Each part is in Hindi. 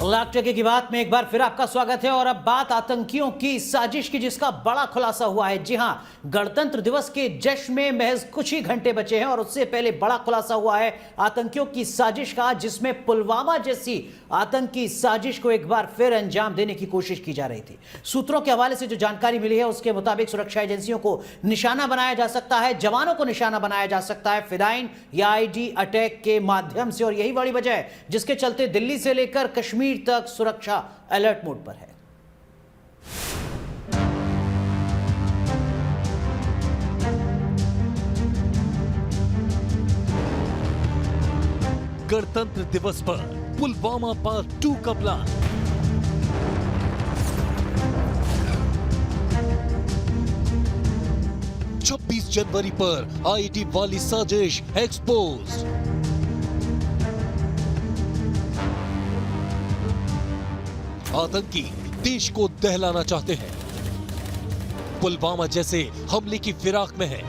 लाख टके की बात में एक बार फिर आपका स्वागत है। और अब बात आतंकियों की साजिश की, जिसका बड़ा खुलासा हुआ है। जी हां, गणतंत्र दिवस के जश्न में महज कुछ ही घंटे बचे हैं और उससे पहले बड़ा खुलासा हुआ है आतंकियों की साजिश का, जिसमें पुलवामा जैसी आतंकी साजिश को एक बार फिर अंजाम देने की कोशिश की जा रही थी। सूत्रों के हवाले से जो जानकारी मिली है उसके मुताबिक सुरक्षा एजेंसियों को निशाना बनाया जा सकता है, जवानों को निशाना बनाया जा सकता है फिदाइन या आईडी अटैक के माध्यम से। और यही बड़ी वजह है जिसके चलते दिल्ली से लेकर कश्मीर तक सुरक्षा अलर्ट मोड पर है। गणतंत्र दिवस पर पुलवामा पार्ट 2 का प्लान। छब्बीस जनवरी पर आईडी वाली साजिश एक्सपोज। आतंकी देश को दहलाना चाहते हैं, पुलवामा जैसे हमले की फिराक में है।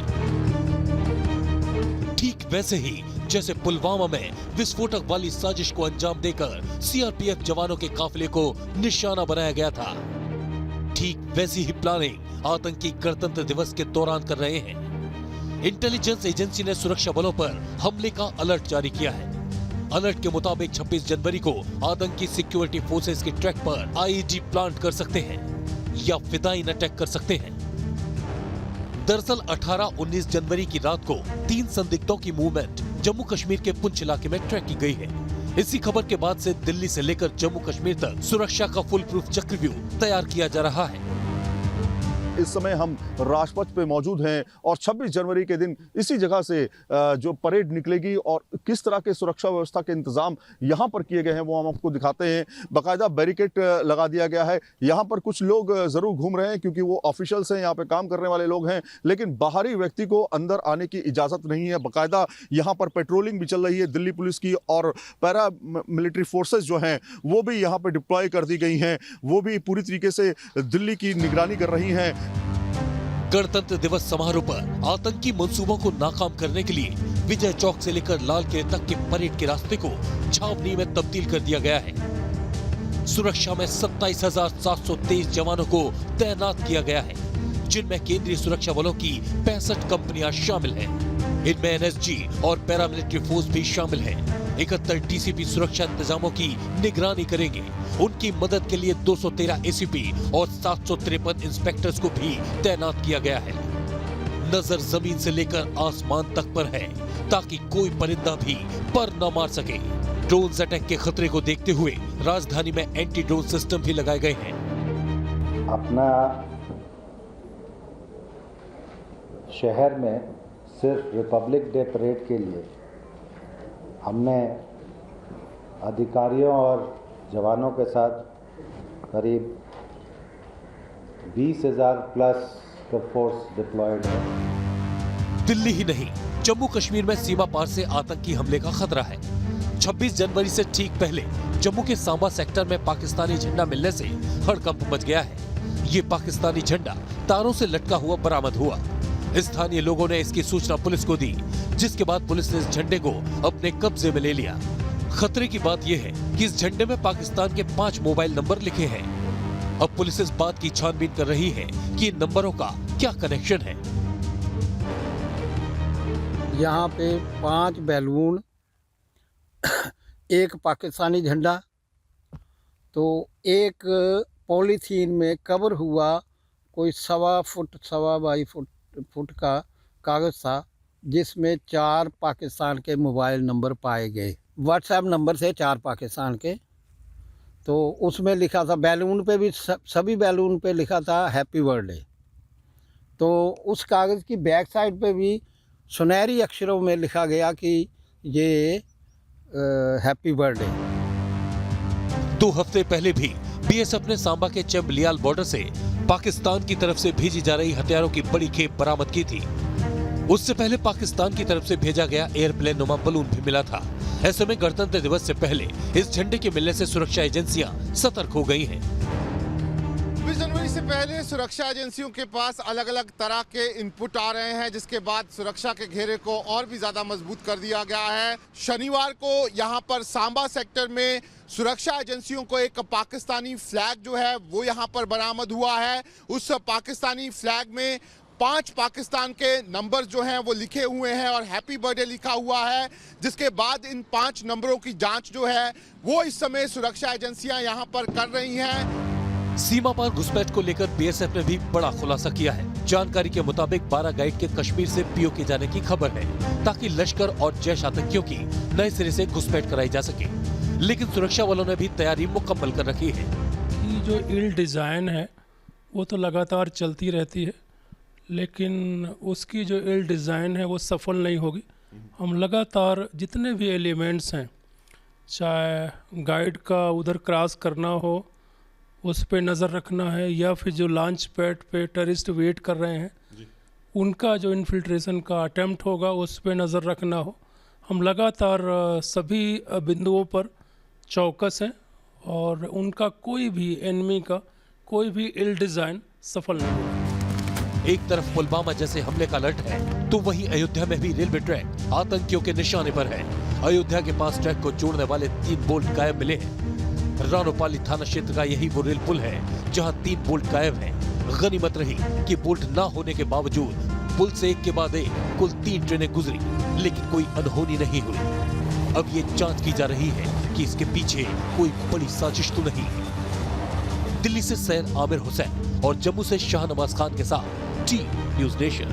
ठीक वैसे ही जैसे पुलवामा में विस्फोटक वाली साजिश को अंजाम देकर सीआरपीएफ जवानों के काफिले को निशाना बनाया गया था, ठीक वैसी ही प्लानिंग आतंकी गणतंत्र दिवस के दौरान कर रहे हैं। इंटेलिजेंस एजेंसी ने सुरक्षा बलों पर हमले का अलर्ट जारी किया है। अलर्ट के मुताबिक 26 जनवरी को आतंकी सिक्योरिटी फोर्सेस के ट्रैक पर आईईडी प्लांट कर सकते हैं या फिदाइन अटैक कर सकते हैं। दरअसल 18-19 जनवरी की रात को 3 संदिग्धों की मूवमेंट जम्मू कश्मीर के पुंछ इलाके में ट्रैक की गई है। इसी खबर के बाद से दिल्ली से लेकर जम्मू कश्मीर तक सुरक्षा का फुल प्रूफ चक्रव्यूह तैयार किया जा रहा है। इस समय हम राजपथ पे मौजूद हैं और 26 जनवरी के दिन इसी जगह से जो परेड निकलेगी और किस तरह के सुरक्षा व्यवस्था के इंतजाम यहाँ पर किए गए हैं वो हम आपको दिखाते हैं। बाकायदा बैरिकेड लगा दिया गया है। यहाँ पर कुछ लोग ज़रूर घूम रहे हैं क्योंकि वो ऑफिशियल्स हैं, यहाँ पे काम करने वाले लोग हैं, लेकिन बाहरी व्यक्ति को अंदर आने की इजाज़त नहीं है। बाकायदा यहाँ पर पेट्रोलिंग भी चल रही है दिल्ली पुलिस की, और पैरा मिलिट्री फोर्सेस जो हैं वो भी यहाँ पर डिप्लॉय कर दी गई हैं। वो भी पूरी तरीके से दिल्ली की निगरानी कर रही हैं। गणतंत्र दिवस समारोह पर आतंकी मंसूबों को नाकाम करने के लिए विजय चौक से लेकर लाल किले तक के परेड के रास्ते को छावनी में तब्दील कर दिया गया है। सुरक्षा में 27,723 जवानों को तैनात किया गया है, जिनमें केंद्रीय सुरक्षा बलों की 65 कंपनियां शामिल हैं। इनमें एनएसजी और पैरामिलिट्री फोर्स भी शामिल है। 71 डीसीपी सुरक्षा इंतजामों की निगरानी करेंगे। उनकी मदद के लिए 213 एसीपी और 753 इंस्पेक्टर्स को भी तैनात किया गया है। नजर जमीन से लेकर आसमान तक पर है ताकि कोई परिंदा भी पर न मार सके। ड्रोन अटैक के खतरे को देखते हुए राजधानी में एंटी ड्रोन सिस्टम भी लगाए गए हैं। अपना शहर में सिर्फ रिपब्लिक डे परेड के लिए हमने अधिकारियों और जवानों के साथ करीब 20,000 प्लस का फोर्स डिप्लॉयड है। दिल्ली ही नहीं, जम्मू कश्मीर में सीमा पार से आतंकी हमले का खतरा है। 26 जनवरी से ठीक पहले जम्मू के सांबा सेक्टर में पाकिस्तानी झंडा मिलने से हड़कंप मच गया है। ये पाकिस्तानी झंडा तारों से लटका हुआ बरामद हुआ। स्थानीय लोगों ने इसकी सूचना पुलिस को दी, जिसके बाद पुलिस ने इस झंडे को अपने कब्जे में ले लिया। खतरे की बात यह है कि इस झंडे में पाकिस्तान के 5 मोबाइल नंबर लिखे हैं। अब पुलिस इस बात की छानबीन कर रही है कि इन नंबरों का क्या कनेक्शन है। यहाँ पे 5 बैलून, एक पाकिस्तानी झंडा, तो एक पॉलीथीन में कवर हुआ कोई 1.25 फुट का कागज़ था, जिसमें 4 पाकिस्तान के मोबाइल नंबर पाए गए। व्हाट्सएप नंबर से 4 पाकिस्तान के। तो उसमें लिखा था, बैलून पे भी सभी बैलून पे लिखा था हैप्पी बर्थडे। तो उस कागज़ की बैक साइड पे भी सुनहरी अक्षरों में लिखा गया कि ये हैप्पी बर्थडे। 2 हफ्ते पहले भी बीएसएफ ने सांबा के चंबलियाल बॉर्डर से पाकिस्तान की तरफ से भेजी जा रही हथियारों की बड़ी खेप बरामद की थी। उससे पहले पाकिस्तान की तरफ से भेजा गया एयरप्लेन नुमा बलून भी मिला था। ऐसे में गणतंत्र दिवस से पहले इस झंडे के मिलने से सुरक्षा एजेंसियां सतर्क हो गई हैं। 26 जनवरी से पहले सुरक्षा एजेंसियों के पास अलग अलग तरह के इनपुट आ रहे हैं, जिसके बाद सुरक्षा के घेरे को और भी ज्यादा मजबूत कर दिया गया है। शनिवार को यहां पर सांबा सेक्टर में सुरक्षा एजेंसियों को एक पाकिस्तानी फ्लैग जो है वो यहां पर बरामद हुआ है। उस पाकिस्तानी फ्लैग में 5 पाकिस्तान के नंबर जो हैं वो लिखे हुए हैं और हैप्पी बर्थडे लिखा हुआ है, जिसके बाद इन 5 नंबरों की जांच जो है वो इस समय सुरक्षा एजेंसियां यहां पर कर रही हैं। सीमा पार घुसपैठ को लेकर बीएसएफ ने भी बड़ा खुलासा किया है। जानकारी के मुताबिक 12 गाइड के कश्मीर से पीओके जाने की खबर है, ताकि लश्कर और जैश आतंकियों की नए सिरे से घुसपैठ कराई जा सके। लेकिन सुरक्षा वालों ने भी तैयारी मुकम्मल कर रखी है। ये जो इल डिज़ाइन है वो तो लगातार चलती रहती है, लेकिन उसकी जो इल डिज़ाइन है वो सफल नहीं होगी। हम लगातार जितने भी एलिमेंट्स हैं, चाहे गाइड का उधर क्रॉस करना हो उस पे नज़र रखना है, या फिर जो लॉन्च पैड पे टेररिस्ट वेट कर रहे हैं उनका जो इन्फिल्ट्रेशन का अटेम्प्ट होगा उस पे नज़र रखना हो, हम लगातार सभी बिंदुओं पर चौकस हैं और उनका कोई भी एनिमी का कोई भी इल डिज़ाइन सफल नहीं होगा। एक तरफ पुलवामा जैसे हमले का अलर्ट है, तो वहीं अयोध्या में भी रेलवे ट्रैक आतंकियों के निशाने पर है। अयोध्या के पास ट्रैक को जोड़ने वाले 3 बोल्ट गायब मिले हैं। रानोपाली थाना क्षेत्र का यही वो रेल पुल है जहां 3 बोल्ट गायब हैं। गनीमत रही कि बोल्ट ना होने के बावजूद पुल से एक के बाद एक कुल 3 ट्रेनें गुजरी, लेकिन कोई अनहोनी नहीं हुई। अब ये जांच की जा रही है कि इसके पीछे कोई बड़ी साजिश तो नहीं। दिल्ली से सैयद आमिर हुसैन और जम्मू से शाहनवाज खान के साथ टी न्यूज़ नेशन।